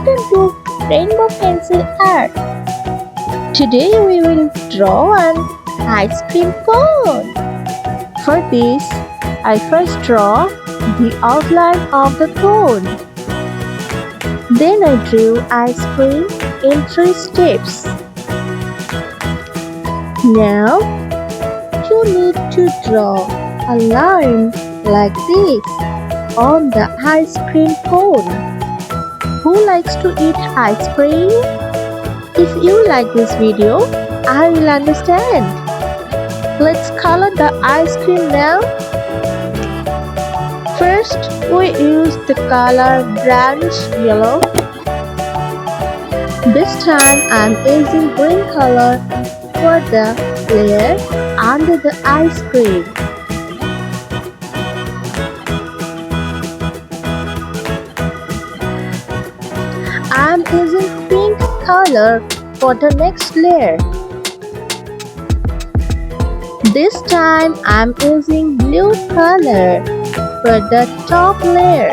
Welcome to Rainbow Pencil Art. Today we will draw an ice cream cone. For this, I first draw the outline of the cone. Then I drew ice cream in 3 steps. Now, you need to draw a line like this on the ice cream cone. Who likes to eat ice cream? If you like this video, I will understand. Let's color the ice cream now. First, we use the color brownish yellow. This time I am using green color for the layer under the ice cream. I am using pink color for the next layer. This time I am using blue color for the top layer.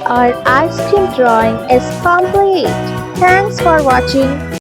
Our ice cream drawing is complete. Thanks for watching.